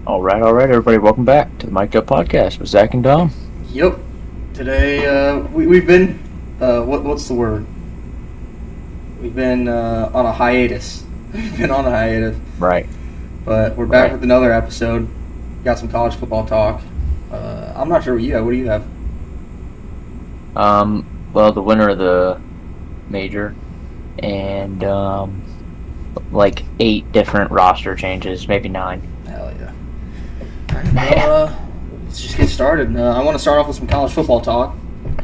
All right, everybody. Welcome back to the Mic'd Up Podcast with Zach and Dom. Yep. Today we've been what's the word? We've been on a hiatus. We've been on a hiatus, Right. but we're back Right. with another episode. Got some college football talk. I'm not sure what you have. What do you have? Well, the winner of the major and like 8 different roster changes, maybe 9. Hell yeah. All right, let's just get started. I want to start off with some college football talk.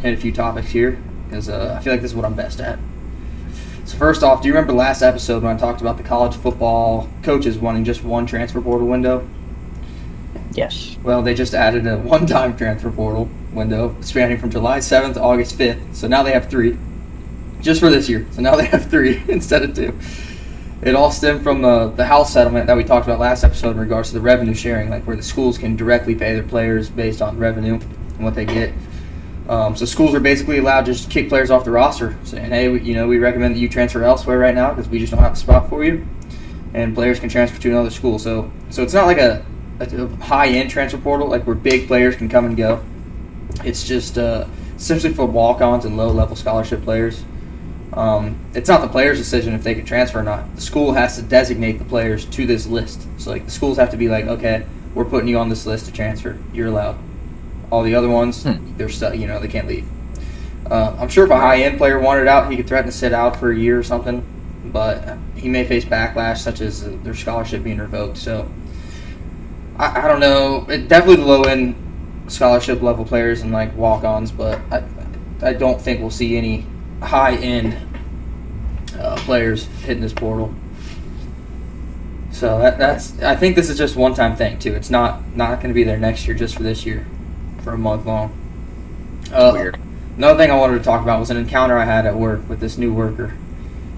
Hit a few topics here because I feel like this is what I'm best at. So first off, do you remember last episode when I talked about the college football coaches wanting just one transfer portal window? Yes. Well, they just added a one-time transfer portal window spanning from July 7th to August 5th. So now they have 3, just for this year. So now they have 3 instead of 2. It all stemmed from the House settlement that we talked about last episode in regards to the revenue sharing, like where the schools can directly pay their players based on revenue and what they get. So schools are basically allowed to just kick players off the roster, saying, hey, we recommend that you transfer elsewhere right now because we just don't have a spot for you. And players can transfer to another school. So it's not like a high-end transfer portal, like where big players can come and go. It's just essentially for walk-ons and low-level scholarship players. It's not the player's decision if they can transfer or not. The school has to designate the players to this list. So like the schools have to be like, okay, we're putting you on this list to transfer. You're allowed. All the other ones, they're stuck. They can't leave. I'm sure if a high-end player wanted out, he could threaten to sit out for a year or something. But he may face backlash, such as their scholarship being revoked. So I don't know. Definitely the low-end scholarship level players and like walk-ons, but I don't think we'll see any high-end players hitting this portal. So I think this is just one-time thing too. It's not going to be there next year, just for this year, for a month long. Weird. Another thing I wanted to talk about was an encounter I had at work with this new worker.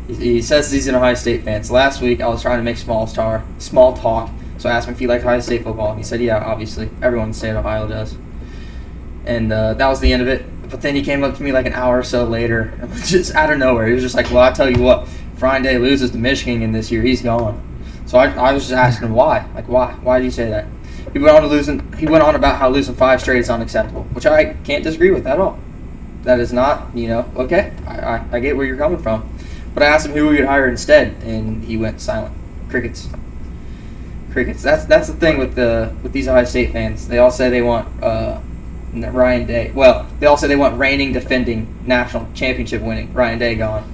He says he's an Ohio State fan. So last week I was trying to make small talk. So I asked him if he liked Ohio State football, and he said, yeah, obviously. Everyone in the state of Ohio does. And that was the end of it. But then he came up to me like an hour or so later, and just out of nowhere. He was just like, well, I tell you what, if Ryan Day loses to Michigan in this year, he's gone. So I was just asking him why. Like, why? Why did you say that? He went on about how losing 5 straight is unacceptable, which I can't disagree with at all. That is not, okay. I get where you're coming from. But I asked him who we would hire instead, and he went silent. Crickets. That's the thing with these Ohio State fans. They all say they want Ryan Day. Well, they all say they want reigning, defending, national championship winning Ryan Day gone.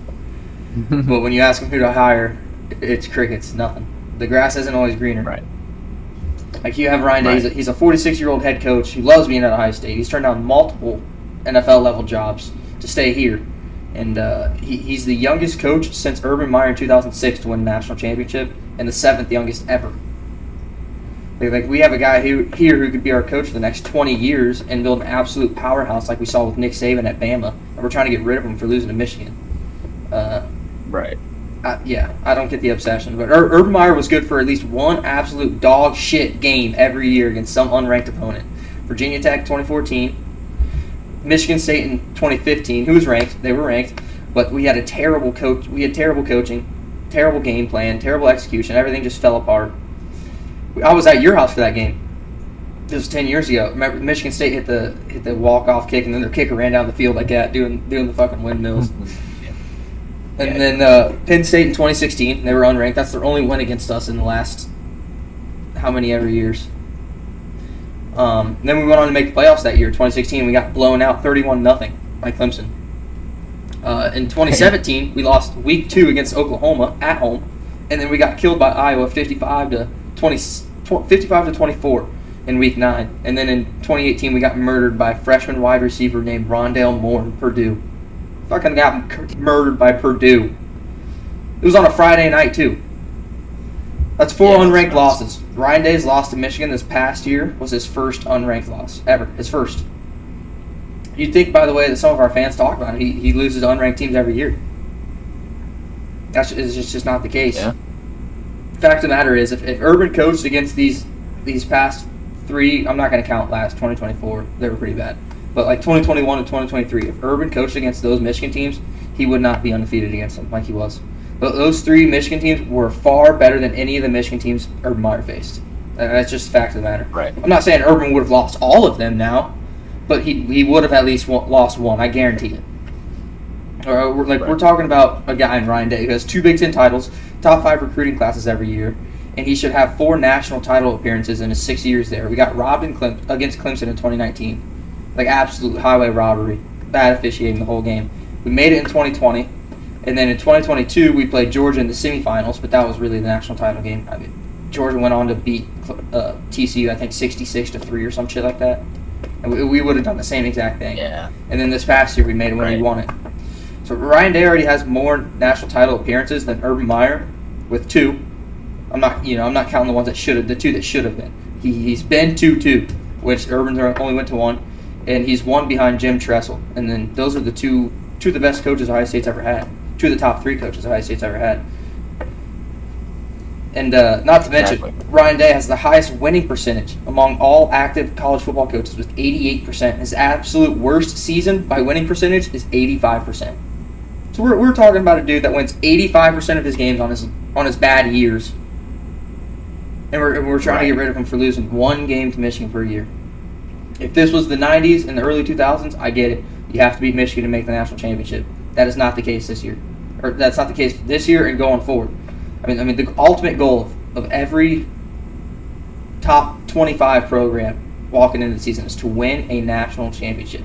But when you ask them who to hire, it's crickets. Nothing. The grass isn't always greener. Right. Like you have Ryan Day. He's a 46-year-old head coach who loves being at Ohio State. He's turned down multiple NFL level jobs to stay here. And he's the youngest coach since Urban Meyer in 2006 to win a national championship, and the 7th youngest ever. Like we have a guy who could be our coach for the next 20 years and build an absolute powerhouse like we saw with Nick Saban at Bama, and we're trying to get rid of him for losing to Michigan. Right. I don't get the obsession, but Urban Meyer was good for at least one absolute dog shit game every year against some unranked opponent. Virginia Tech 2014. Michigan State in 2015, who was ranked, they were ranked, but we had a terrible coach. We had terrible coaching, terrible game plan, terrible execution. Everything just fell apart. I was at your house for that game. This was 10 years ago. Remember, Michigan State hit the walk-off kick, and then their kicker ran down the field like that, doing the fucking windmills. And then Penn State in 2016, they were unranked. That's their only win against us in the last how many ever years. Then we went on to make the playoffs that year, 2016. We got blown out 31-0 by Clemson. In 2017, we lost week 2 against Oklahoma at home, and then we got killed by Iowa 55 to 24 in week 9. And then in 2018, we got murdered by a freshman wide receiver named Rondale Moore in Purdue. Fucking got murdered by Purdue. It was on a Friday night too. That's 4 unranked losses. Ryan Day's loss to Michigan this past year was his first unranked loss ever. His first. You'd think, by the way, that some of our fans talk about it, he loses to unranked teams every year. That's just not the case. Yeah. Fact of the matter is, if Urban coached against these past 3, I'm not going to count last 2024. They were pretty bad. But like 2021 and 2023, if Urban coached against those Michigan teams, he would not be undefeated against them like he was. Those 3 Michigan teams were far better than any of the Michigan teams Urban Meyer faced. That's just a fact of the matter. Right. I'm not saying Urban would have lost all of them now, but he would have at least lost one. I guarantee it. We're talking about a guy in Ryan Day who has 2 Big Ten titles, top 5 recruiting classes every year, and he should have 4 national title appearances in his 6 years there. We got robbed against Clemson in 2019, like absolute highway robbery, bad officiating the whole game. We made it in 2020, and then in 2022 we played Georgia in the semifinals, but that was really the national title game. I mean, Georgia went on to beat TCU, I think 66-3 or some shit like that, and we would have done the same exact thing. Yeah. And then this past year we made it when we won it. So Ryan Day already has more national title appearances than Urban Meyer, with 2. I'm not counting the ones that should have, the 2 that should have been. He's been 2-2, which Urban only went to 1, and he's 1 behind Jim Tressel. And then those are the two of the best coaches Ohio State's ever had. 2 of the top 3 coaches Ohio State's ever had. And not to mention, Ryan Day has the highest winning percentage among all active college football coaches with 88%. His absolute worst season by winning percentage is 85%. So we're talking about a dude that wins 85% of his games on his bad years, and we're trying to get rid of him for losing 1 game to Michigan per year. If this was the 90s and the early 2000s, I get it. You have to beat Michigan to make the national championship. That is not the case this year, or that's not the case this year and going forward. I mean the ultimate goal of every top 25 program walking into the season is to win a national championship.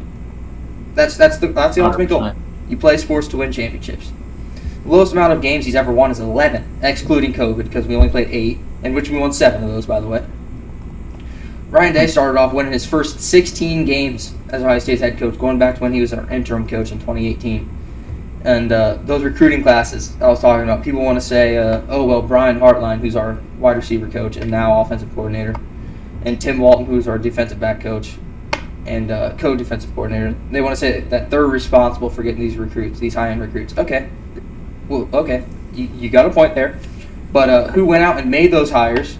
That's the ultimate 100%. Goal. You play sports to win championships. The lowest amount of games he's ever won is 11, excluding COVID, because we only played 8, in which we won 7 of those, by the way. Ryan Day started off winning his first 16 games as Ohio State's head coach, going back to when he was our interim coach in 2018. And those recruiting classes I was talking about, people want to say, Brian Hartline, who's our wide receiver coach and now offensive coordinator, and Tim Walton, who's our defensive back coach and co-defensive coordinator, they want to say that they're responsible for getting these recruits, these high-end recruits. Okay. Well, okay. You got a point there. But who went out and made those hires,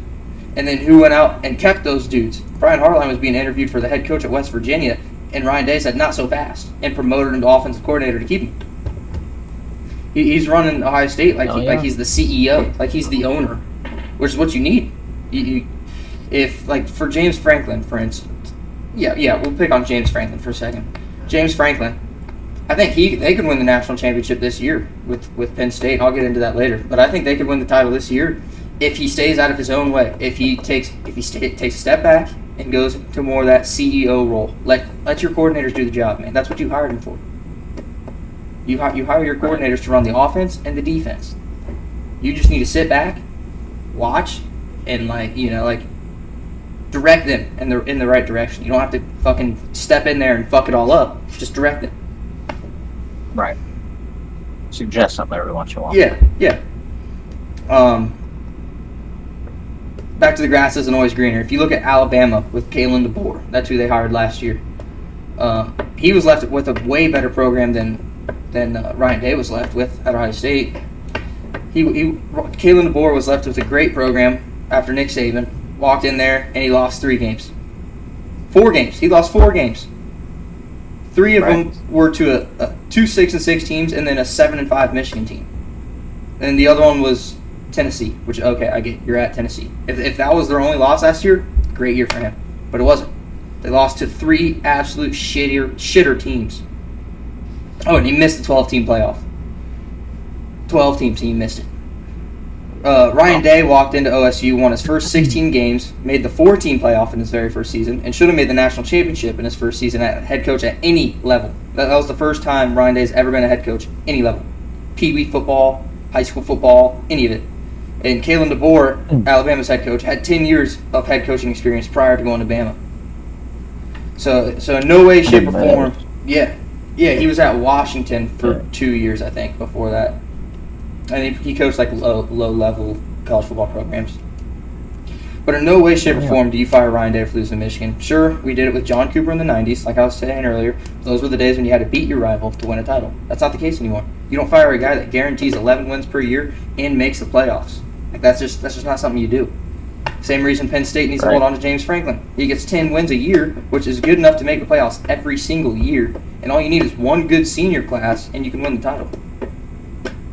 and then who went out and kept those dudes? Brian Hartline was being interviewed for the head coach at West Virginia, and Ryan Day said, not so fast, and promoted him to offensive coordinator to keep him. He's running Ohio State like he's the CEO, like he's the owner, which is what you need. If, like, for James Franklin, for instance, we'll pick on James Franklin for a second. James Franklin, I think they could win the national championship this year with Penn State. I'll get into that later, but I think they could win the title this year if he stays out of his own way. If he takes a step back and goes to more of that CEO role. Let your coordinators do the job, man. That's what you hired him for. You hire your coordinators to run the offense and the defense. You just need to sit back, watch, and direct them in the right direction. You don't have to fucking step in there and fuck it all up. Just direct them. Right. Suggest something every once in a while. Yeah. Back to the grass isn't always greener. If you look at Alabama with Kalen DeBoer, that's who they hired last year. He was left with a way better program than Ryan Day was left with at Ohio State. Kalen DeBoer was left with a great program after Nick Saban walked in there and he lost 3 games. 4 games. He lost 4 games. 3 of them were to two 6-6 teams and then a 7-5 Michigan team. And the other one was Tennessee, which, okay, I get you're at Tennessee. If that was their only loss last year, great year for him. But it wasn't. They lost to 3 absolute shitter teams. Oh, and he missed the 12-team playoff. 12-team team missed it. Ryan Day walked into OSU, won his first 16 games, made the 4-team playoff in his very first season, and should have made the national championship in his first season at head coach at any level. That was the first time Ryan Day's ever been a head coach, any level. Pee Wee football, high school football, any of it. And Kalen DeBoer, Alabama's head coach, had 10 years of head coaching experience prior to going to Bama. So in no way, shape, or form, yeah, he was at Washington for 2 years, I think, before that. And he coached like low-level college football programs. But in no way, shape, or form do you fire Ryan Day for losing to Michigan. Sure, we did it with John Cooper in the 90s, like I was saying earlier. Those were the days when you had to beat your rival to win a title. That's not the case anymore. You don't fire a guy that guarantees 11 wins per year and makes the playoffs. Like that's just not something you do. Same reason Penn State needs to hold on to James Franklin. He gets 10 wins a year, which is good enough to make the playoffs every single year. And all you need is one good senior class, and you can win the title.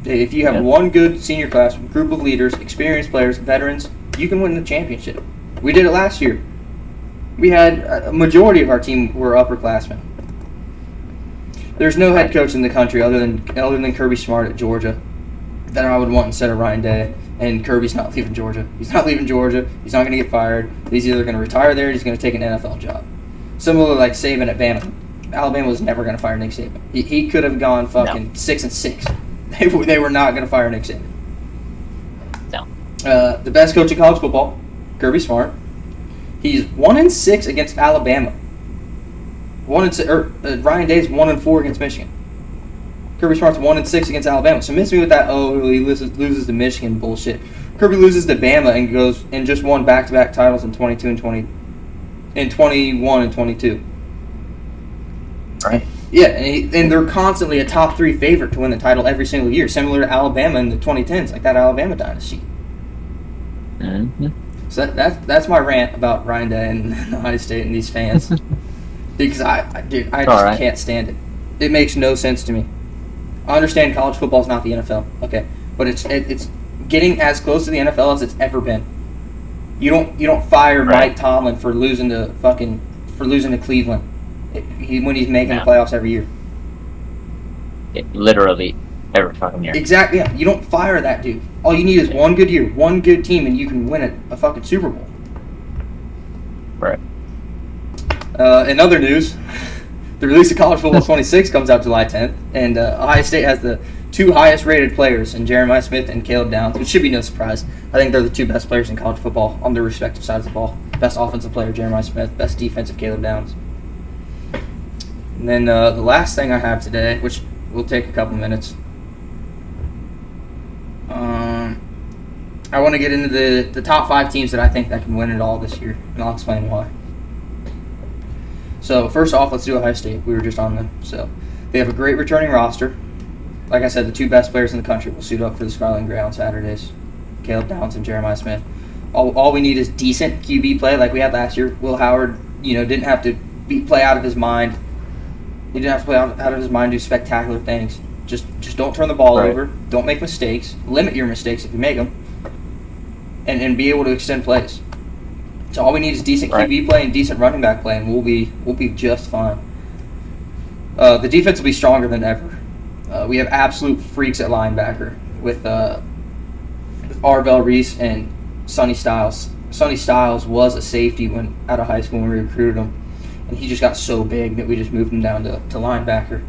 If you have one good senior class, group of leaders, experienced players, veterans, you can win the championship. We did it last year. We had a majority of our team were upperclassmen. There's no head coach in the country other than Kirby Smart at Georgia that I would want instead of Ryan Day. And Kirby's not leaving Georgia. He's not leaving Georgia. He's not going to get fired. He's either going to retire there or he's going to take an NFL job. Similar like Saban at Bama. Alabama was never going to fire Nick Saban. He could have gone fucking 6-6. They were not going to fire Nick Saban. No. The best coach in college football, Kirby Smart. He's 1-6 against Alabama. Ryan Day's 1-4 against Michigan. Kirby Smart's 1-6 against Alabama. So miss me with that. Oh, he loses to Michigan bullshit. Kirby loses to Bama and goes and just won back-to-back titles in 21 and 22. Right. Yeah, and they're constantly a top 3 favorite to win the title every single year, similar to Alabama in the 2010s, like that Alabama dynasty. Mm-hmm. So that's my rant about Ryan Day and Ohio State and these fans. Because I just can't stand it. It makes no sense to me. I understand college football is not the NFL, okay, but it's getting as close to the NFL as it's ever been. You don't fire Mike Tomlin for losing to Cleveland when he's making the playoffs every year. Literally every fucking year. Exactly. Yeah. You don't fire that dude. All you need is one good year, one good team, and you can win a fucking Super Bowl. Right. In other news, the release of College Football 26 comes out July 10th, and Ohio State has the 2 highest rated players in Jeremiah Smith and Caleb Downs, which should be no surprise. I think they're the 2 best players in college football on their respective sides of the ball. Best offensive player, Jeremiah Smith. Best defensive, Caleb Downs. And then the last thing I have today, which will take a couple minutes, I want to get into the top 5 teams that I think that can win it all this year, and I'll explain why. So first off, let's do Ohio State. We were just on them. So they have a great returning roster. Like I said, the 2 best players in the country will suit up for the Scarlet and Gray on Saturdays. Caleb Downs and Jeremiah Smith. All we need is decent QB play like we had last year. Will Howard, didn't have to play out of his mind. He didn't have to play out of his mind, do spectacular things. Just don't turn the ball over. Don't make mistakes. Limit your mistakes if you make them. And be able to extend plays. So all we need is decent QB play and decent running back play, and we'll be just fine. The defense will be stronger than ever. We have absolute freaks at linebacker with Arvell Reese and Sonny Styles. Sonny Styles was a safety when out of high school when we recruited him, and he just got so big that we just moved him down to linebacker.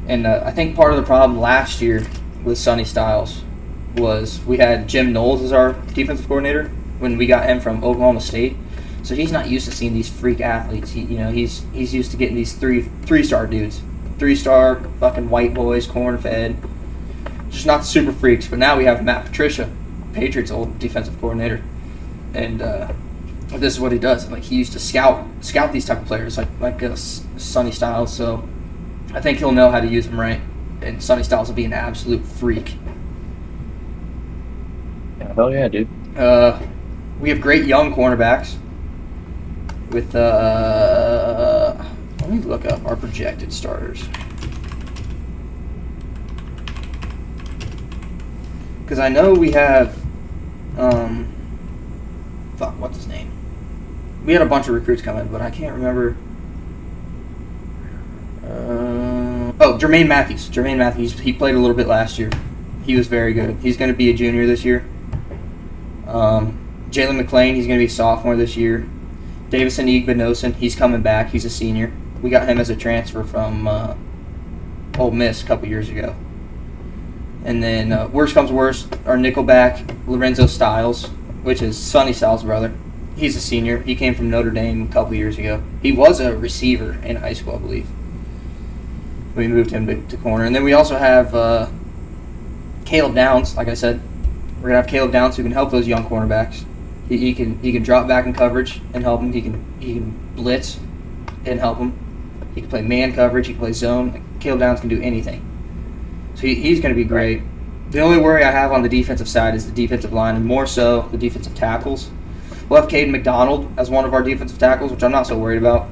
And I think part of the problem last year with Sonny Styles was we had Jim Knowles as our defensive coordinator when we got him from Oklahoma State. So he's not used to seeing these freak athletes. He's used to getting these three-star dudes. 3-star fucking white boys, corn-fed. Just not the super freaks. But now we have Matt Patricia, Patriots' old defensive coordinator. And this is what he does. Like, he used to scout these type of players, like Sonny Styles. So I think he'll know how to use them right. And Sonny Styles will be an absolute freak. Hell yeah, dude. We have great young cornerbacks with let me look up our projected starters, because I know we have what's his name? We had a bunch of recruits come in, but I can't remember. Jermaine Matthews. He played a little bit last year. He was very good. He's going to be a junior this year. Jalen McClain, he's going to be a sophomore this year. Davison Igbinosun, he's coming back. He's a senior. We got him as a transfer from Ole Miss a couple years ago. And then, worst comes worst, our nickelback, Lorenzo Styles, which is Sonny Styles' brother. He's a senior. He came from Notre Dame a couple years ago. He was a receiver in high school, I believe. We moved him to corner. And then we also have Caleb Downs, like I said. We're going to have Caleb Downs who can help those young cornerbacks. He can drop back in coverage and help him. He can blitz and help him. He can play man coverage. He can play zone. Caleb Downs can do anything. So he's going to be great. The only worry I have on the defensive side is the defensive line, and more so the defensive tackles. We'll have Caden McDonald as one of our defensive tackles, which I'm not so worried about.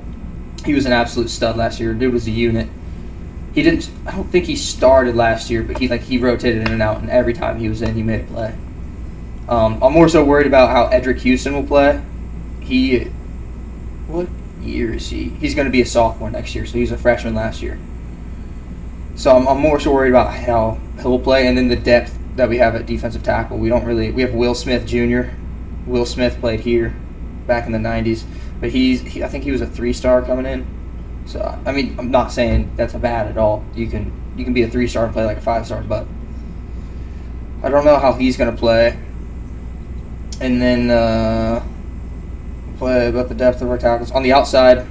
He was an absolute stud last year. Dude was a unit. I don't think he started last year, but he rotated in and out, and every time he was in, he made a play. I'm more so worried about how Edric Houston will play. he, what year is he? He's going to be a sophomore next year, so he's a freshman last year. So I'm more so worried about how he'll play, and then the depth that we have at defensive tackle. We have Will Smith Jr. Will Smith played here back in the 90s, but I think he was a 3-star coming in. So I mean, I'm not saying that's bad at all. You can be a 3-star and play like a 5-star, but I don't know how he's going to play. And then play about the depth of our tackles on the outside.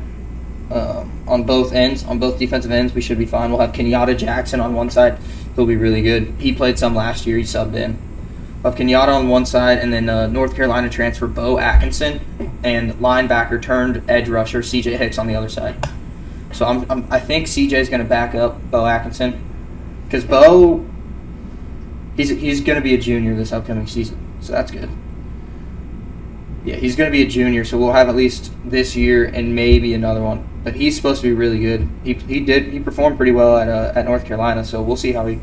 On both ends, on both defensive ends, we should be fine. We'll have Kenyatta Jackson on one side. He'll be really good. He played some last year. He subbed in. We'll have Kenyatta on one side, and then North Carolina transfer Bo Atkinson and linebacker turned edge rusher C.J. Hicks on the other side. So I think C.J. is going to back up Bo Atkinson because Bo, he's going to be a junior this upcoming season, so that's good. Yeah, he's going to be a junior, so we'll have at least this year and maybe another one. But he's supposed to be really good. He performed pretty well at North Carolina, so we'll see how he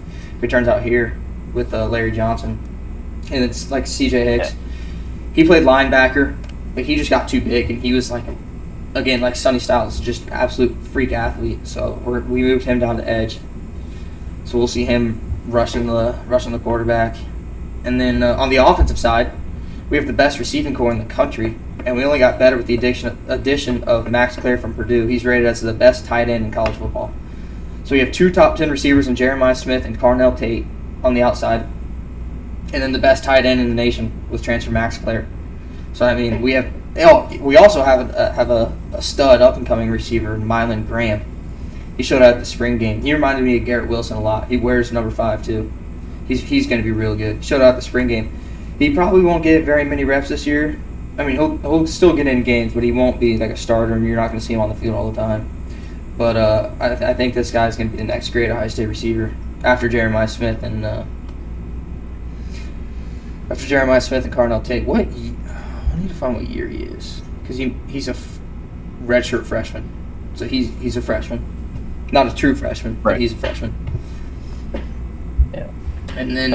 turns out here with Larry Johnson. And it's like C.J. Hicks. Yeah. He played linebacker, but he just got too big, and he was like Sonny Styles, just absolute freak athlete. So we moved him down to edge. So we'll see him rushing the quarterback. And then on the offensive side, we have the best receiving core in the country, and we only got better with the addition of Max Clare from Purdue. He's rated as the best tight end in college football. So we have 2 top 10 receivers in Jeremiah Smith and Carnell Tate on the outside, and then the best tight end in the nation with transfer Max Clare. So I mean, we also have a stud up and coming receiver, Mylan Graham. He showed out at the spring game. He reminded me of Garrett Wilson a lot. He wears number 5 too. He's going to be real good. He showed out at the spring game. He probably won't get very many reps this year. I mean, he'll still get in games, but he won't be like a starter, and you're not going to see him on the field all the time. But I think this guy's going to be the next great Ohio State receiver after Jeremiah Smith and Carnell Tate. I need to find what year he is because he's a redshirt freshman, so he's a freshman, not a true freshman, right. But he's a freshman. Yeah. And then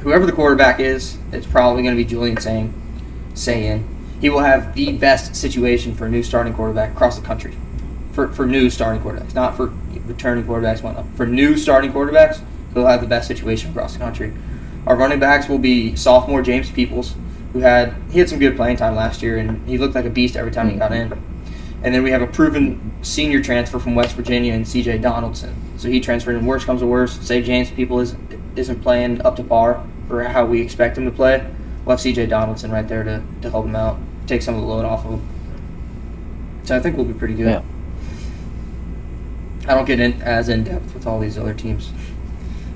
whoever the quarterback is, it's probably going to be Julian Sayin. He will have the best situation for a new starting quarterback across the country. For new starting quarterbacks, not for returning quarterbacks. For new starting quarterbacks, he'll have the best situation across the country. Our running backs will be sophomore James Peoples, he had some good playing time last year, and he looked like a beast every time he got in. And then we have a proven senior transfer from West Virginia in C.J. Donaldson. So he transferred, and worst comes to worst, say James Peoples isn't playing up to par for how we expect him to play, we'll have C.J. Donaldson right there to help him out, take some of the load off of him. So I think we'll be pretty good. Yeah. I don't get as in-depth with all these other teams.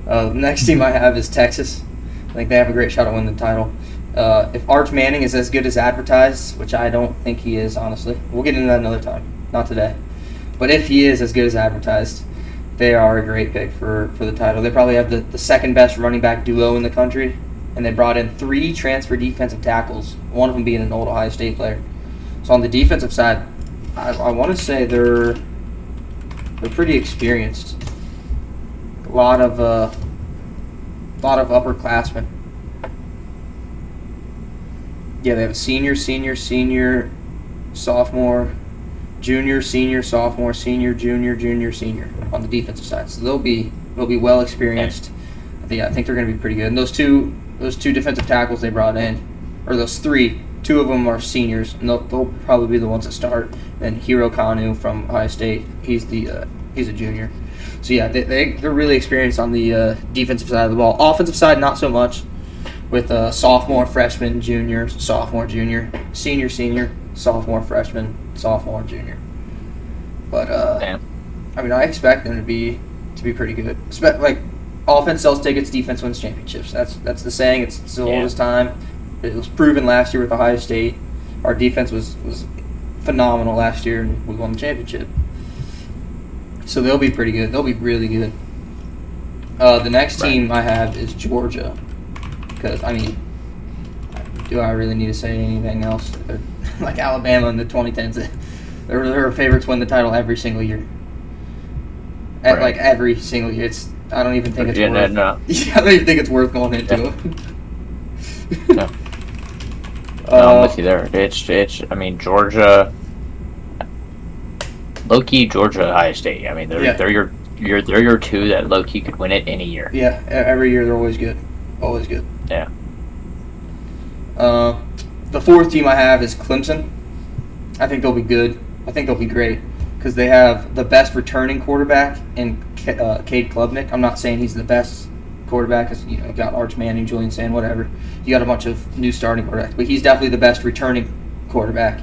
The next team I have is Texas. I think they have a great shot at winning the title. If Arch Manning is as good as advertised, which I don't think he is, honestly. We'll get into that another time, not today. But if he is as good as advertised, they are a great pick for the title. They probably have the second best running back duo in the country, and they brought in 3 transfer defensive tackles, one of them being an old Ohio State player. So on the defensive side, I want to say they're pretty experienced. A lot of upperclassmen. Yeah, they have a senior, sophomore, junior, senior, sophomore, senior, junior, senior on the defensive side. So they'll be well experienced. I think they're going to be pretty good. And those two defensive tackles they brought in, or those 3, 2 of them are seniors, and they'll probably be the ones that start. Then Hero Kanu from Ohio State, he's a junior. So yeah, they're really experienced on the defensive side of the ball. Offensive side, not so much. With sophomore, freshman, junior, sophomore, junior, senior, sophomore, freshman, sophomore, junior. But I mean, I expect them to be pretty good. Like, offense sells tickets, defense wins championships. That's the saying. It's the oldest time. It was proven last year with Ohio State. Our defense was phenomenal last year, and we won the championship. So they'll be pretty good. They'll be really good. The next team I have is Georgia. Because, I mean, do I really need to say anything else? They're like Alabama in the 2010s. They're favorites win the title every single year. Right. Like every single year. I don't even think it's worth. No. I don't even think it's worth going into it. No. No, I'm with you there. It's. I mean, Georgia, low key, Georgia, Ohio State. I mean, they're your two that low key could win it any year. Yeah, every year they're always good. Always good. Yeah. The fourth team I have is Clemson. I think they'll be good. I think they'll be great because they have the best returning quarterback in Cade Klubnik. I'm not saying he's the best quarterback because you got Arch Manning, Julian Sand, whatever. You got a bunch of new starting quarterbacks, but he's definitely the best returning quarterback.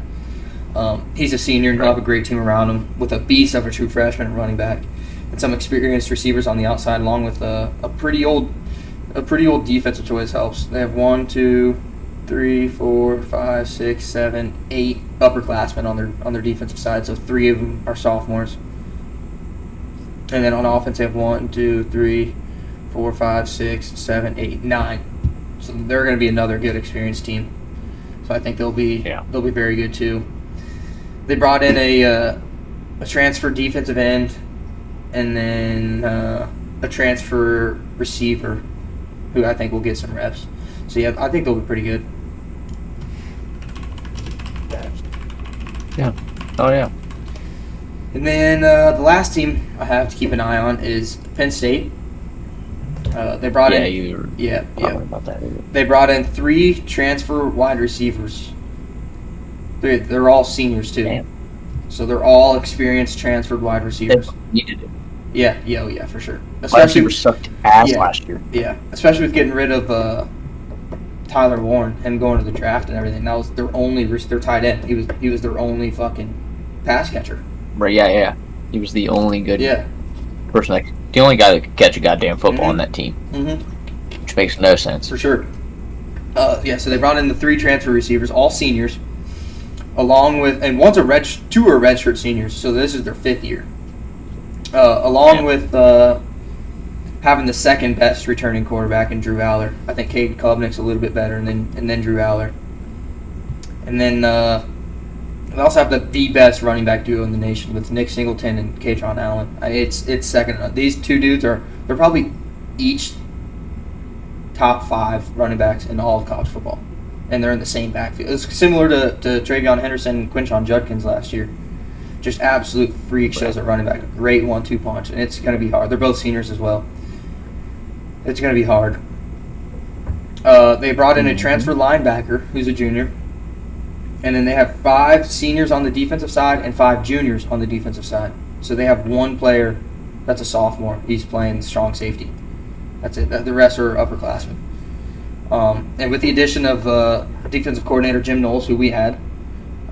He's a senior and he'll have a great team around him with a beast of a true freshman running back and some experienced receivers on the outside, along with a pretty old defense, which always helps. They have 1, 2, 3, 4, 5, 6, 7, 8 upperclassmen on their defensive side. So 3 of them are sophomores, and then on offense they have 1, 2, 3, 4, 5, 6, 7, 8, 9. So they're going to be another good experienced team. So I think they'll be very good too. They brought in a transfer defensive end, and then a transfer receiver, who I think will get some reps. So yeah, I think they'll be pretty good. Yeah. Oh yeah. And then the last team I have to keep an eye on is Penn State. They brought in about that. They brought in 3 transfer wide receivers. They're all seniors too. Damn. So they're all experienced transferred wide receivers. They needed it. Yeah, for sure. Wide receivers sucked ass last year. Yeah, especially with getting rid of Tyler Warren and going to the draft and everything. That was their tight end. He was their only fucking pass catcher. Right? Yeah. He was the only good person, the only guy that could catch a goddamn football on that team. Mm-hmm. Which makes no sense. For sure. So they brought in the 3 transfer receivers, all seniors, along with, and 2 are redshirt seniors. So this is their 5th year. Along with having the second best returning quarterback in Drew Aller. I think Cade Klubnik's a little bit better, and then Drew Aller. And then they also have the best running back duo in the nation with Nick Singleton and Katron Allen. It's second. These 2 dudes they're probably each top 5 running backs in all of college football, and they're in the same backfield. It's similar to Travion Henderson and Quinshon Judkins last year. Just absolute freak shows at running back. A great 1-2 punch, and it's going to be hard. They're both seniors as well. It's going to be hard. They brought in a transfer linebacker who's a junior, and then they have 5 seniors on the defensive side and 5 juniors on the defensive side. So they have 1 player that's a sophomore. He's playing strong safety. That's it. The rest are upperclassmen. And with the addition of defensive coordinator Jim Knowles, who we had,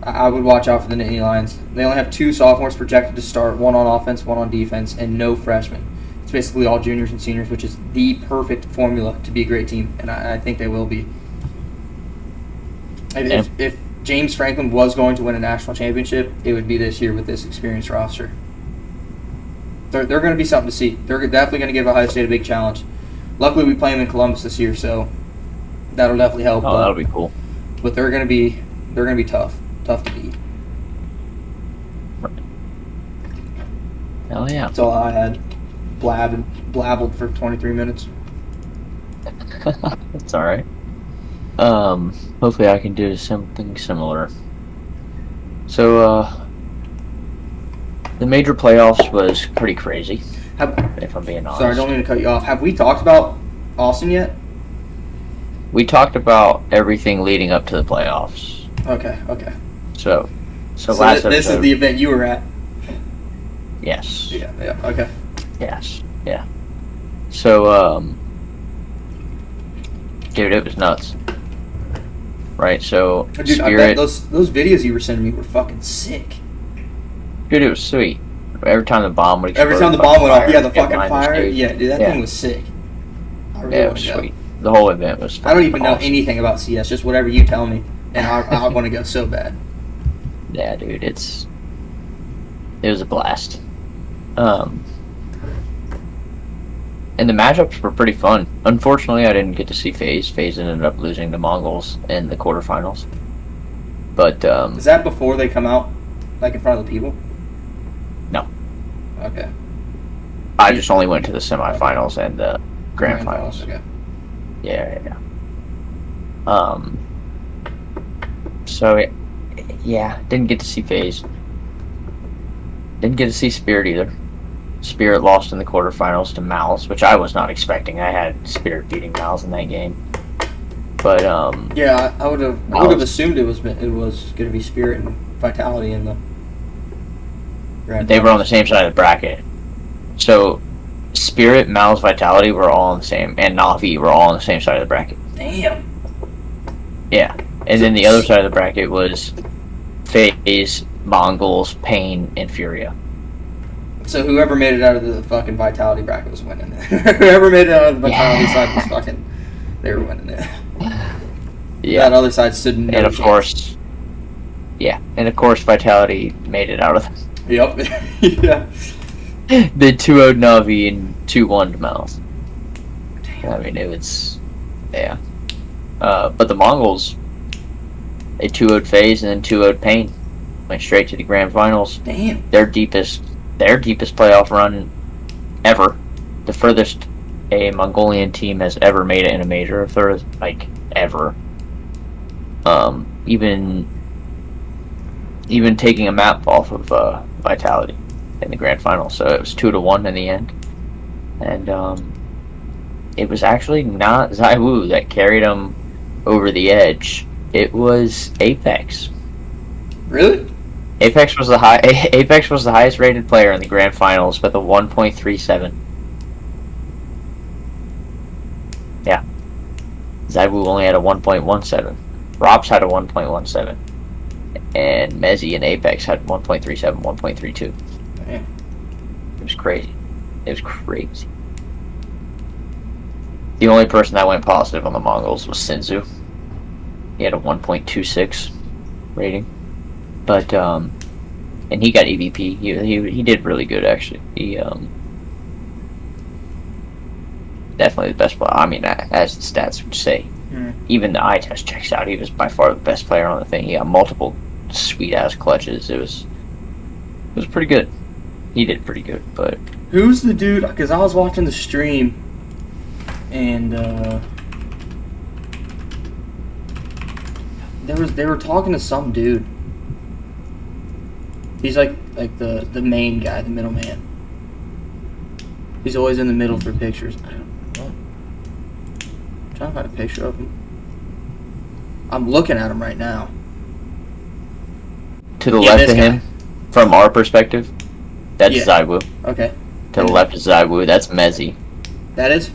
I would watch out for the Nittany Lions. They only have 2 sophomores projected to start, 1 on offense, 1 on defense, and no freshmen. It's basically all juniors and seniors, which is the perfect formula to be a great team, and I think they will be. If James Franklin was going to win a national championship, it would be this year with this experienced roster. They're going to be something to see. They're definitely going to give Ohio State a big challenge. Luckily, we play them in Columbus this year, so that'll definitely help. Oh, that'll be cool. But they're going to be tough to beat. Hell yeah. That's all I had. Blabbled for 23 minutes. That's all right. Hopefully I can do something similar. So, the major playoffs was pretty crazy, if I'm being honest. Sorry, I don't mean to cut you off. Have we talked about Austin yet? We talked about everything leading up to the playoffs. Okay. So last episode... This is the event you were at? Yes. Yeah, okay. Yes, yeah. So, dude, it was nuts. Right, so Dude, Spirit... I bet those videos you were sending me were fucking sick. Dude, it was sweet. Every time the bomb would explode... Every time the bomb went off, the fucking fire. Yeah, dude, that thing was sick. I really it was sweet. The whole event was I don't even know anything about CS, just whatever you tell me, and I want to go so bad. Yeah, dude, it was a blast. And the matchups were pretty fun. Unfortunately, I didn't get to see FaZe. FaZe ended up losing to Mongols in the quarterfinals. But is that before they come out, like in front of the people? No. Okay. I just only went to the semifinals and the grand finals. Okay. Yeah. So, yeah, didn't get to see FaZe. Didn't get to see Spirit either. Spirit lost in the quarterfinals to Malice, which I was not expecting. I had Spirit beating Malice in that game. But yeah, I would have assumed it was going to be Spirit and Vitality in the grand they were on the same side of the bracket. So Spirit, Malice, Vitality were all on the same, and Navi were all on the same side of the bracket. Damn. Yeah, and then the other side of the bracket was FaZe, Mongols, Pain, and Furia. So whoever made it out of the fucking Vitality bracket was winning it. Whoever made it out of the Vitality side was fucking... They were winning it. Yeah. That other side stood no And of chance. course... Yeah, and of course Vitality made it out of it. Yep. Yeah. They 2-0'd Navi and 2-1'd Malice. I mean, it was... Yeah. But the Mongols, they 2-0'd FaZe and then 2-0'd Pain. Went straight to the grand finals. Damn. Their deepest playoff run ever. The furthest a Mongolian team has ever made it in a major. Ever. Even taking a map off of Vitality in the grand final. So it was 2-1 in the end. And it was actually not ZywOo that carried them over the edge. It was Apex. Really? Apex was the highest rated player in the grand finals with a 1.37. Yeah. ZywOo only had a 1.17. Rops had a 1.17. And Mezzy and Apex had 1.37, 1.32. Damn. It was crazy. It was crazy. The only person that went positive on the Mongols was Sinzu. He had a 1.26 rating. But, and he got EVP. He did really good, actually. He, definitely the best player. I mean, as the stats would say. Even the eye test checks out. He was by far the best player on the thing. He got multiple sweet-ass clutches. It was pretty good. He did pretty good, but... Who's the dude? Because I was watching the stream, and they were talking to some dude. He's like the main guy, the middleman. He's always in the middle for pictures. I don't know. I'm trying to find a picture of him. I'm looking at him right now. To the left of him, from our perspective, that's ZywOo. Okay. To the left is ZywOo. That's Mezzy. That is?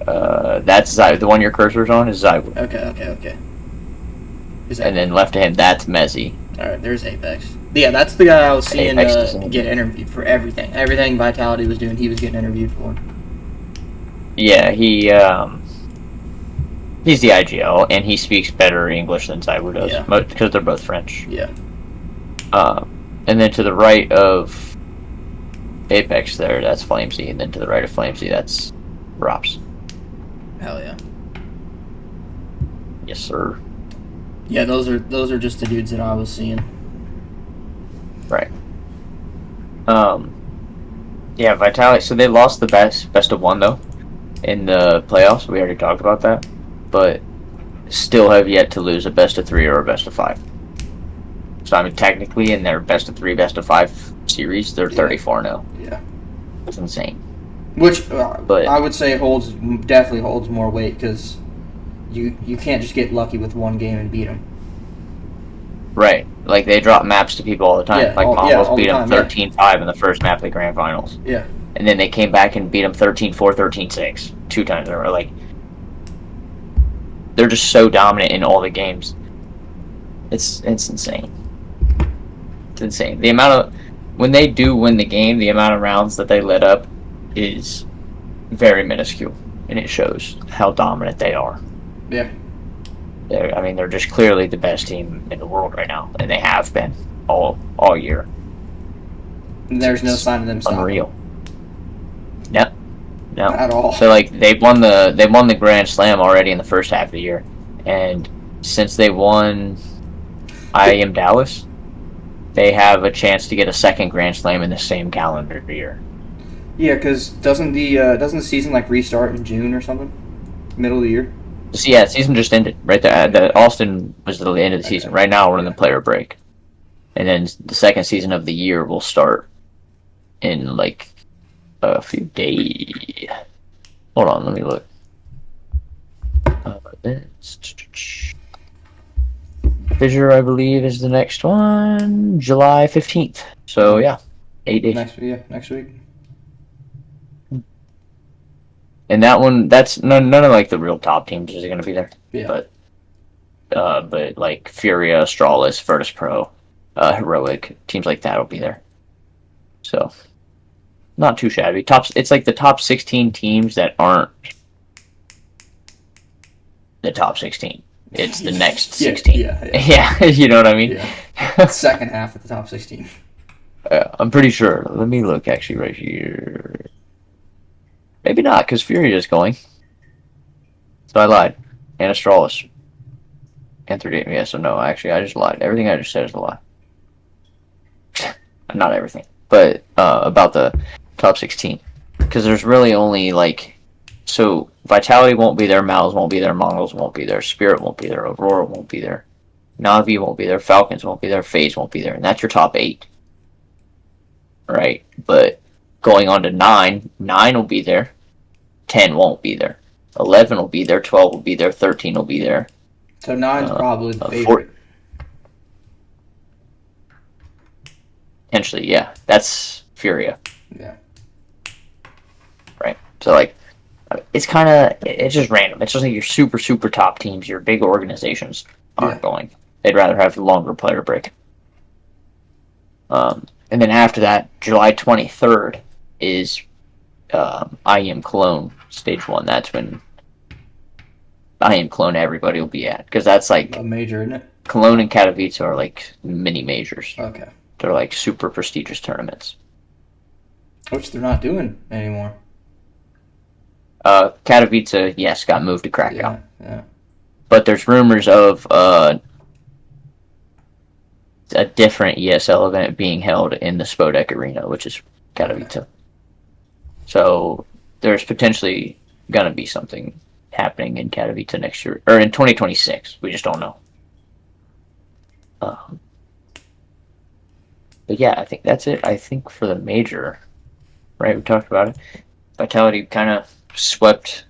That's ZywOo. The one your cursor's on is ZywOo. Okay. And then left of him, that's Mezzy. Alright, there's Apex. Yeah, that's the guy I was seeing get interviewed for everything. Everything Vitality was doing, he was getting interviewed for. Yeah, he's the IGL, and he speaks better English than ZywOo does. Yeah. Because they're both French. Yeah. And then to the right of Apex there, that's Flamesy. And then to the right of Flamesy, that's Rops. Hell yeah. Yes, sir. Yeah, those are just the dudes that I was seeing. Right. Yeah, Vitality. So they lost the best of one though in the playoffs. We already talked about that, but still have yet to lose a best of 3 or a best of 5. So I mean, technically, in their best of 3, best of 5 series, they're 34-0. Yeah. That's insane. Which but I would say definitely holds more weight because you can't just get lucky with one game and beat them. Right. Like, they drop maps to people all the time. Yeah, Mongols beat them 13-5 in the first map of the grand finals. Yeah. And then they came back and beat them 13-4, 13-6. 2 times in a row. Like, they're just so dominant in all the games. It's insane. It's insane. The amount of... When they do win the game, the amount of rounds that they let up is very minuscule. And it shows how dominant they are. Yeah. They're just clearly the best team in the world right now, and they have been all year. And there's no sign of them stopping. Unreal. Yep. No. At all. So like they won the Grand Slam already in the first half of the year, and since they won IEM Dallas, they have a chance to get a second Grand Slam in the same calendar year. Yeah, because doesn't the season like restart in June or something, middle of the year? Yeah, season just ended right there. The Austin was the end of the season. Right now we're in the player break, and then the second season of the year will start in like a few days. Hold on, let me look. Fissure, I believe, is the next one, July 15th. So yeah, 8 days. Next week. And that one, that's none of like the real top teams is going to be there. Yeah. But like Furia, Astralis, Virtus Pro, Heroic teams like that will be there. So not too shabby. It's like the top 16 teams that aren't the top 16. It's the next 16. Yeah, you know what I mean? Yeah. Second half of the top 16. I'm pretty sure. Let me look actually right here. Maybe not, because Furia is going. So I lied. And Astralis. And 3D. Yeah, so no, actually, I just lied. Everything I just said is a lie. Not everything. But about the top 16. Because there's really only, like... So, Vitality won't be there, Mals won't be there, Mongols won't be there, Spirit won't be there, Aurora won't be there, Na'Vi won't be there, Falcons won't be there, FaZe won't be there, and that's your top 8. Right? But going on to 9 will be there, 10 won't be there, 11 will be there, 12 will be there, 13 will be there. So 9's probably the favorite. Potentially, yeah. That's Furia. Yeah. Right. So, like, it's kind of, it's just random. It's just like your super, super top teams, your big organizations aren't going. They'd rather have a longer player break. And then after that, July 23rd is IEM Cologne Stage 1. That's when IEM Cologne everybody will be at. Because that's like... A major, isn't it? Cologne and Katowice are like mini majors. Okay. They're like super prestigious tournaments. Which they're not doing anymore. Katowice, yes, got moved to Krakow. Yeah. But there's rumors of a different ESL event being held in the Spodek Arena, which is Katowice. Okay. So there's potentially going to be something happening in Katowice next year, or in 2026. We just don't know. But yeah, I think that's it. I think for the major, right? We talked about it. Vitality kind of swept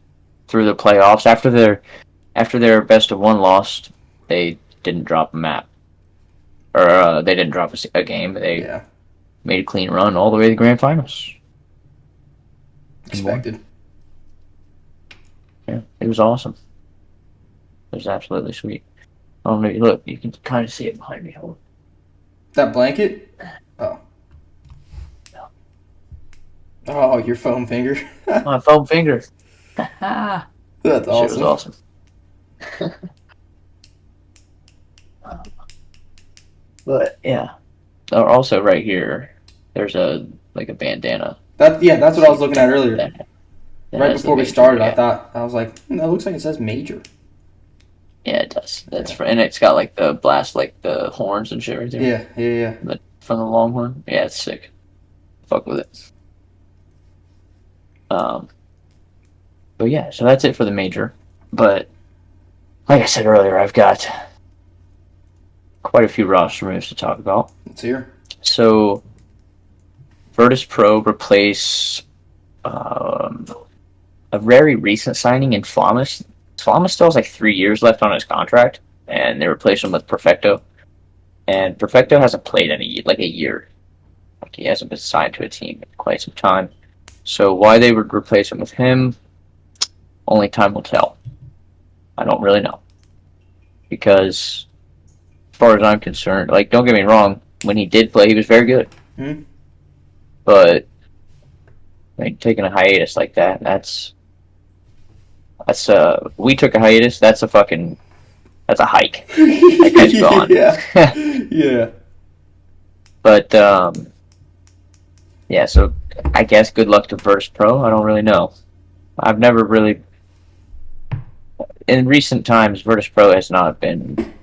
through the playoffs after their best of 1 loss. They didn't drop a map, or they didn't drop a game. They made a clean run all the way to the grand finals. Expected. Yeah, it was awesome. It was absolutely sweet. Oh, no, look, you can kind of see it behind me. Hold on. That blanket? Oh. No. Oh, your foam finger. My foam finger. That's awesome. Shit was awesome. But yeah. Also, right here, there's a bandana. That's what I was looking at earlier. Right before we started, I was like, that looks like it says major. Yeah, it does. And it's got like the blast, like the horns and shit right there. Yeah. From the Longhorn. Yeah, it's sick. Fuck with it. But yeah, so that's it for the major. But like I said earlier, I've got quite a few roster moves to talk about. Let's hear. So Virtus Pro replace a very recent signing in Flamus. Flamus still has like 3 years left on his contract, and they replaced him with Perfecto. And Perfecto hasn't played in a year. Like, he hasn't been signed to a team in quite some time. So why they would replace him with him, only time will tell. I don't really know. Because as far as I'm concerned, like, don't get me wrong, when he did play, he was very good. Mm-hmm. But I mean, taking a hiatus like that, that's we took a hiatus, that's a hike. That guy's gone. Yeah. But yeah, so I guess good luck to Virtus Pro. I don't really know. I've never really, in recent times, Virtus Pro has not been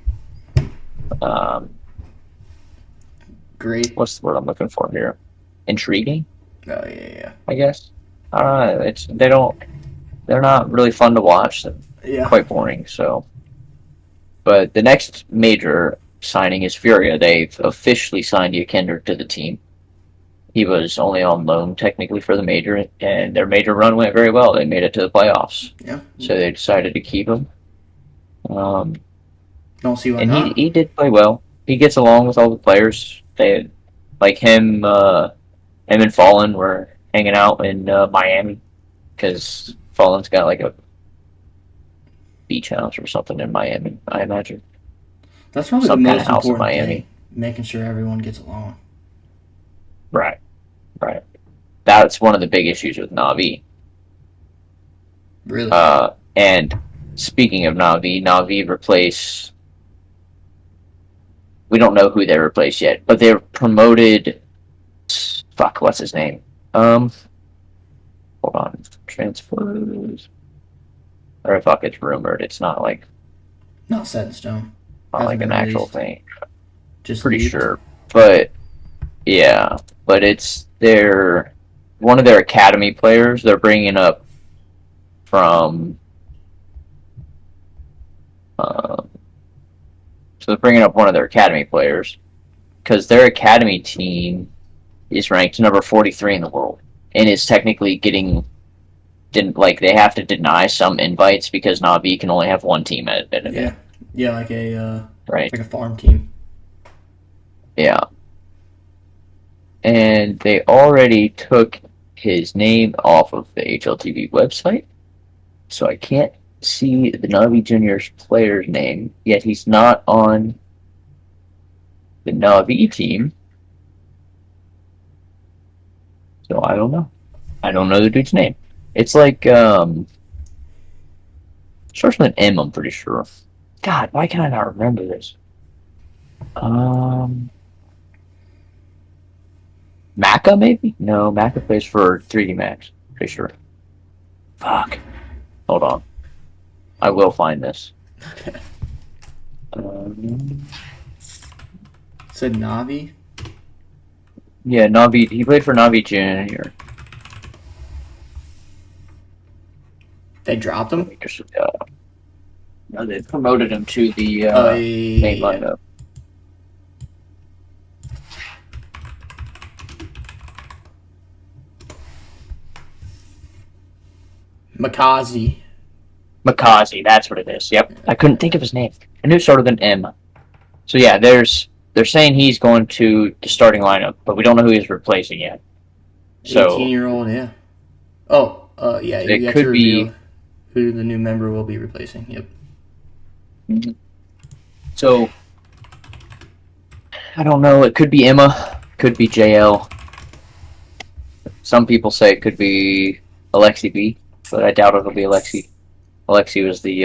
great. What's the word I'm looking for here? Intriguing? Oh yeah. I guess. I don't know. They're not really fun to watch. Yeah. quite boring. So, but the next major signing is Furia. They've officially signed Kendrick to the team. He was only on loan technically for the major, and their major run went very well. They made it to the playoffs, Yeah. so they decided to keep him. Don't see why And he not. he did play well. He gets along with all the players. They like him. Him and Fallen were hanging out in Miami because Fallen's got like a beach house or something in Miami. I imagine That's probably the some kind of most house in important thing, Miami. making sure everyone gets along. Right, right. That's one of the big issues with Navi. Really? And speaking of Navi, Navi replace. We don't know who they replaced yet, but they're promoted. Fuck, what's his name? Hold on, transfers. Or fuck, it's rumored. It's not like Not set in stone. not Hasn't like been an actual released. thing. Just Pretty leaked. sure, but yeah, but it's their one of their academy players. They're bringing up from. So they're bringing up one of their academy players because their academy team is ranked number 43 in the world and is technically getting didn't like they have to deny some invites because Navi can only have one team at an event. Yeah, like a Right. like a farm team. Yeah. And they already took his name off of the HLTV website, so I can't see the Navi Juniors player's name, yet he's not on the Navi team. So I don't know. I don't know the dude's name. It's like starts with an M, I'm pretty sure. God, why can I not remember this? Maka maybe? No, Maka plays for 3D Max. Pretty sure. Fuck. Hold on. I will find this. Okay. Said Navi. Yeah, Navi. He played for Navi Junior. They dropped him. Just, no, they promoted him to the main lineup. Makazi. Makazi, that's what it is. Yep. I couldn't think of his name. I knew it started with an M. So yeah, they're saying he's going to the starting lineup, but we don't know who he's replacing yet. So 18-year-old, yeah. Oh, yeah. It You could to be reveal who the new member will be replacing. Yep. Mm-hmm. So I don't know. It could be Emma. Could be JL. Some people say it could be Alexi B, but I doubt it'll be Alexi. Alexi was the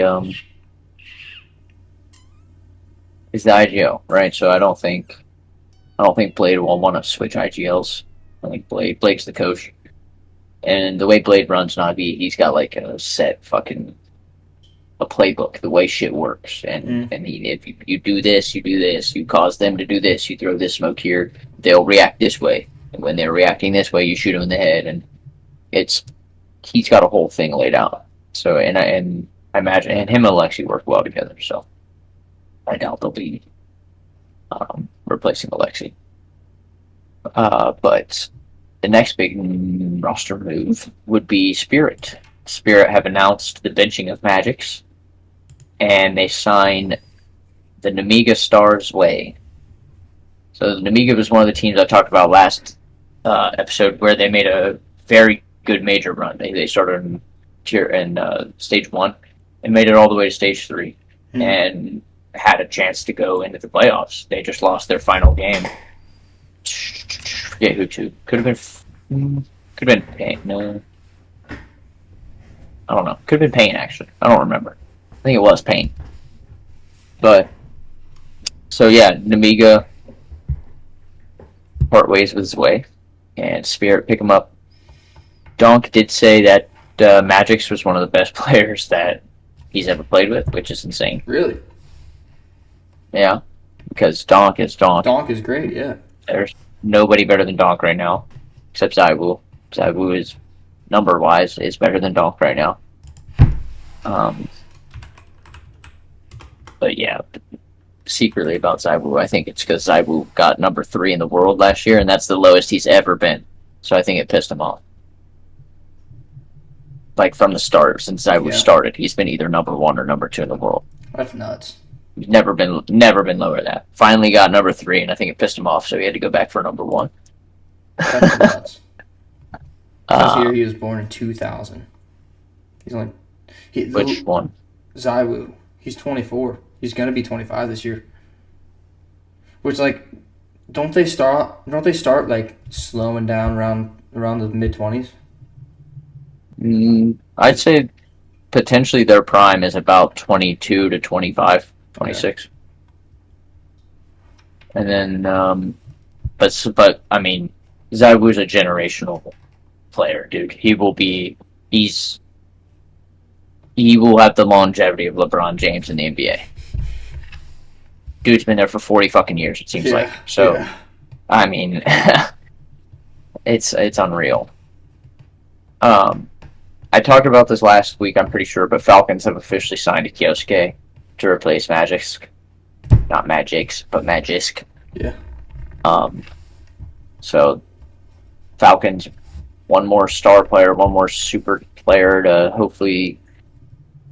is the IGL, right? So I don't think Blade will want to switch IGLs. I think Blade's the coach, and the way Blade runs Navi, he's got like a set fucking a playbook, the way shit works, and if you do this, you cause them to do this, you throw this smoke here, they'll react this way, and when they're reacting this way, you shoot them in the head, and he's got a whole thing laid out. So and I imagine and him and Alexi work well together, so I doubt they'll be replacing Alexi. But the next big roster move would be Spirit. Spirit have announced the benching of Magix, and they sign the Namiga Stars Way. So the Namiga was one of the teams I talked about last episode, where they made a very good major run. They started in stage 1 and made it all the way to stage 3, and had a chance to go into the playoffs. They just lost their final game. Forget who to. Could have been Pain. No. I don't know. Could have been Pain, actually. I don't remember. I think it was Pain. But, so yeah, Namiga part ways with his way, and Spirit pick him up. Donk did say that Magix was one of the best players that he's ever played with, which is insane. Really? Yeah, because Donk is Donk. Donk is great, yeah. There's nobody better than Donk right now, except Zaiwu. Zaiwu is, number-wise, is better than Donk right now. But yeah, secretly about Zaiwu, I think it's because Zaiwu got number 3 in the world last year, and that's the lowest he's ever been. So I think it pissed him off. Like from the start, since Zaiwu started, he's been either number 1 or number 2 in the world. That's nuts. He's never been lower than that. Finally got number 3, and I think it pissed him off, so he had to go back for number 1. That's nuts. This year he was born in 2000. He's only which one? Zaiwu. He's 24. He's gonna be 25 this year. Which don't they start like slowing down around the mid-20s? I'd say potentially their prime is about 22 to 25, 26. Okay. And then, but I mean, Zaiwu's a generational player, dude. He will have the longevity of LeBron James in the NBA. Dude's been there for 40 fucking years, it seems like. So, I mean, it's unreal. I talked about this last week, I'm pretty sure, but Falcons have officially signed Kyosuke to replace Magisk. Not Magix, but Magisk. Yeah. So, Falcons, one more star player, one more super player to hopefully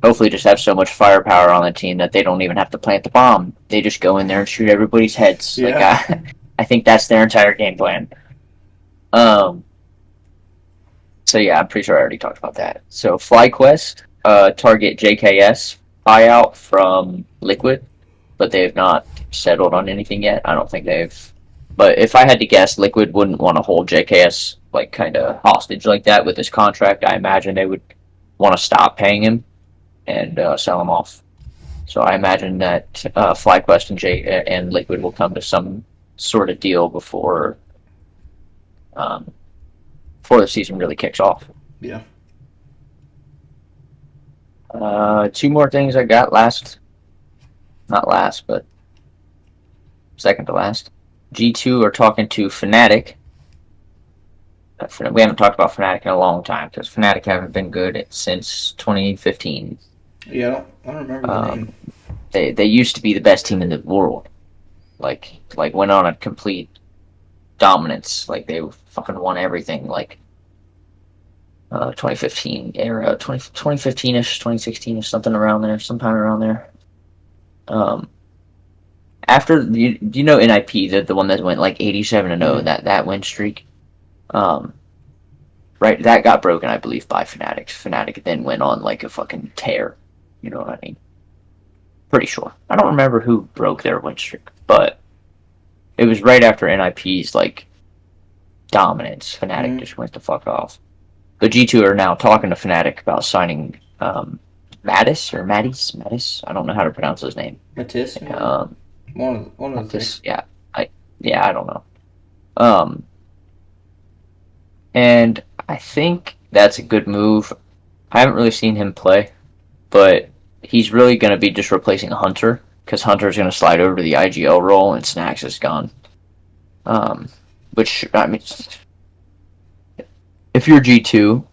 just have so much firepower on the team that they don't even have to plant the bomb. They just go in there and shoot everybody's heads. Yeah. Like I think that's their entire game plan. So yeah, I'm pretty sure I already talked about that. So FlyQuest target JKS buyout from Liquid, but they have not settled on anything yet. I don't think they've. But if I had to guess, Liquid wouldn't want to hold JKS like kind of hostage like that with his contract. I imagine they would want to stop paying him and sell him off. So I imagine that FlyQuest and Liquid will come to some sort of deal before the season really kicks off. Yeah. 2 more things I got not last, but second to last. G2 are talking to Fnatic. We haven't talked about Fnatic in a long time because Fnatic haven't been good since 2015. Yeah, I don't remember the name. They used to be the best team in the world. Like went on a complete dominance. Like they fucking won everything. Like 2015 era, 2015ish, 2016ish, something around there, sometime around there. After you know NIP, the one that went like 87-0, that win streak. Right, that got broken, I believe, by Fnatic. Fnatic then went on like a fucking tear. You know what I mean? Pretty sure. I don't remember who broke their win streak, but it was right after NIP's like dominance. Fnatic just went the fuck off. The G2 are now talking to Fnatic about signing Mattis. I don't know how to pronounce his name. Mattis. One of the things. Yeah, I don't know. And I think that's a good move. I haven't really seen him play, but he's really going to be just replacing Hunter, because Hunter's going to slide over to the IGL role and Snacks is gone. Which, I mean, if you're G2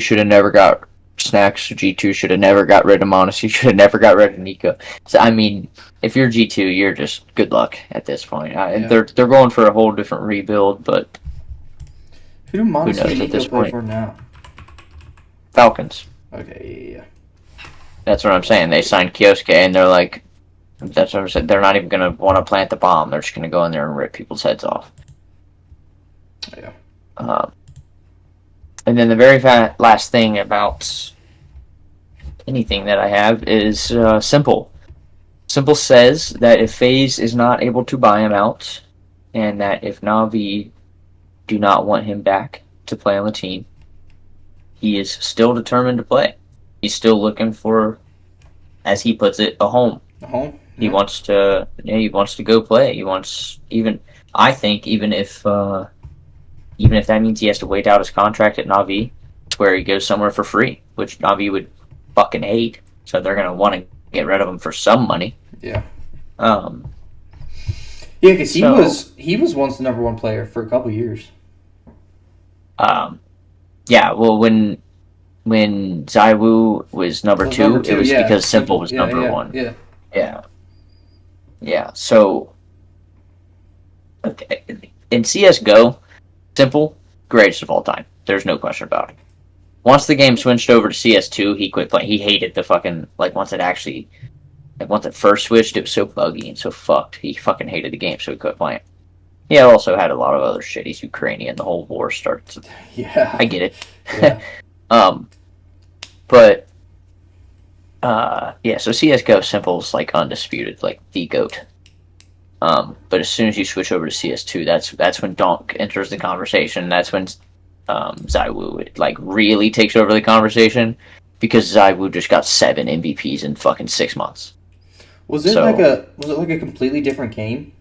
should have never got Snacks. G2 should have never got rid of Monacy. Should have never got rid of Nico. So, I mean, if you're G2, you're just good luck at this point. They're going for a whole different rebuild, but who do Monacy and Nico play for now? Falcons. Okay, yeah. That's what I'm saying. They signed Kyosuke, and they're like, that's what I'm saying. They're not even going to want to plant the bomb. They're just going to go in there and rip people's heads off. Yeah. And then the very last thing about anything that I have is Simple. Simple says that if FaZe is not able to buy him out, and that if Na'Vi do not want him back to play on the team, he is still determined to play. He's still looking for, as he puts it, a home. A home? Yeah. He wants to go play. He wants even if that means he has to wait out his contract at Na'Vi, to where he goes somewhere for free, which Na'Vi would fucking hate. So they're gonna want to get rid of him for some money. Yeah. Yeah, because he was once the number 1 player for a couple years. Yeah. Well, when Zaiwu was number 2, it was because Simple was number 1. Yeah. Yeah. So, okay. In CS:GO, simple, greatest of all time. There's no question about it. Once the game switched over to CS2, he quit playing. He hated the fucking once it first switched, it was so buggy and so fucked. He fucking hated the game, so he quit playing. He also had a lot of other shit. He's Ukrainian. The whole war starts. Yeah. I get it. Yeah. But yeah. So CS:GO simple's like undisputed, like the goat. But as soon as you switch over to CS2, that's when Donk enters the conversation. That's when ZywOo like really takes over the conversation because ZywOo just got 7 MVPs in fucking 6 months. Was it like a completely different game?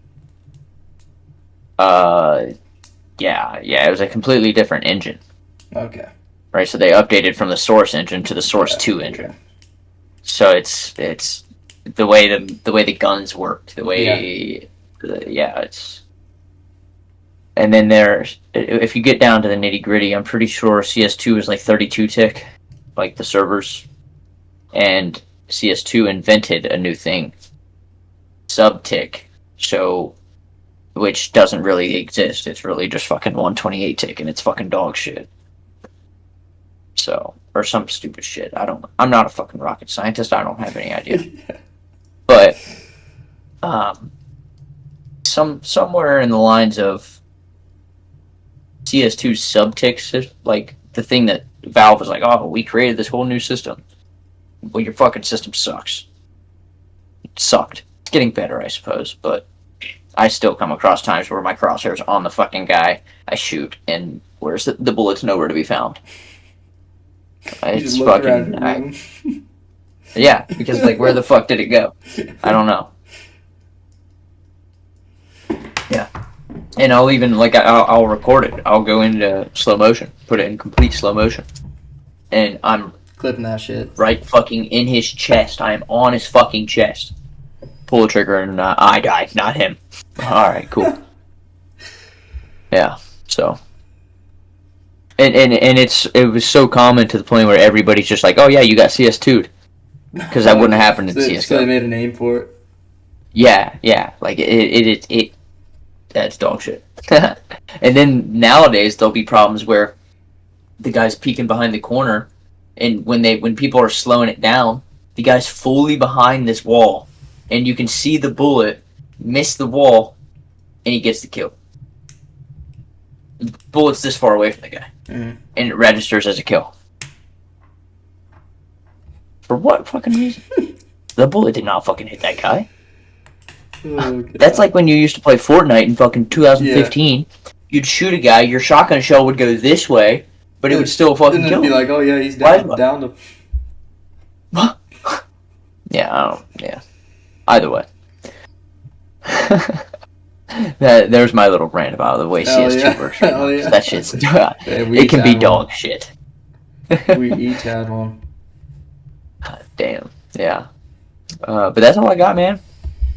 Yeah, it was a completely different engine. Okay. Right, so they updated from the Source engine to the Source 2 engine. Okay. So it's the way the guns worked, the way it's. And then if you get down to the nitty gritty, I'm pretty sure CS2 is like 32 tick, like the servers, and CS2 invented a new thing, sub tick, so which doesn't really exist. It's really just fucking 128 tick, and it's fucking dog shit. So, or some stupid shit. I'm not a fucking rocket scientist. I don't have any idea. But somewhere in the lines of CS2 subticks, like the thing that Valve was like, oh, we created this whole new system. Well, your fucking system sucks. It sucked. It's getting better, I suppose, but I still come across times where my crosshair's on the fucking guy, I shoot, and where's the bullet's nowhere to be found. It's fucking... yeah, because, like, where the fuck did it go? I don't know. Yeah. And I'll even, like, I'll record it. I'll go into slow motion. Put it in complete slow motion. And I'm... clipping that shit. Right fucking in his chest. I am on his fucking chest. Pull the trigger and I die, not him. Alright, cool. Yeah, so... And it was so common to the point where everybody's just like, oh yeah, you got CS2'd. Because that wouldn't have happened in CSGO. So they made a name for it? Yeah. Like, it that's dog shit. And then nowadays, there'll be problems where the guy's peeking behind the corner, and when people are slowing it down, the guy's fully behind this wall, and you can see the bullet miss the wall, and he gets the kill. The bullet's this far away from the guy, and it registers as a kill. For what fucking reason? The bullet did not fucking hit that guy. Oh, that's like when you used to play Fortnite in fucking 2015. Yeah. You'd shoot a guy, your shotgun shell would go this way, but it would still fucking kill him. Be like, oh yeah, he's down to... Yeah. Either way. There's my little rant about the way CS2 works right now. Yeah. That shit's... it can be dog shit. We each had one. Damn. Yeah. But that's all I got, man.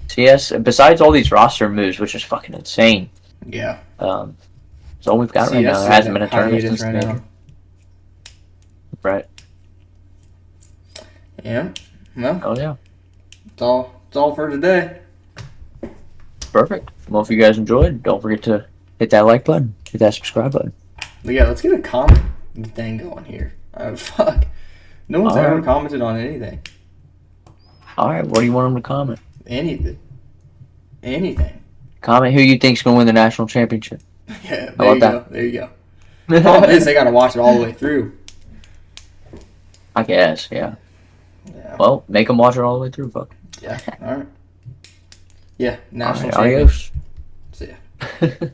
CS, besides all these roster moves, which is fucking insane. Yeah. That's all we've got right now. There hasn't been a tournament since then. Right. Yeah. Well. Oh yeah. It's all for today. Perfect. Well, if you guys enjoyed, don't forget to hit that like button, hit that subscribe button. But yeah, let's get a comment thing going here. Oh fuck. No one's ever commented on anything. Alright, what do you want them to comment? Anything. Comment who you think's gonna win the national championship. Yeah, there you go. The problem is they gotta watch it all the way through. I guess, yeah. Well, make them watch it all the way through, fuck. Yeah, alright. Yeah, national championship. Adios. See ya.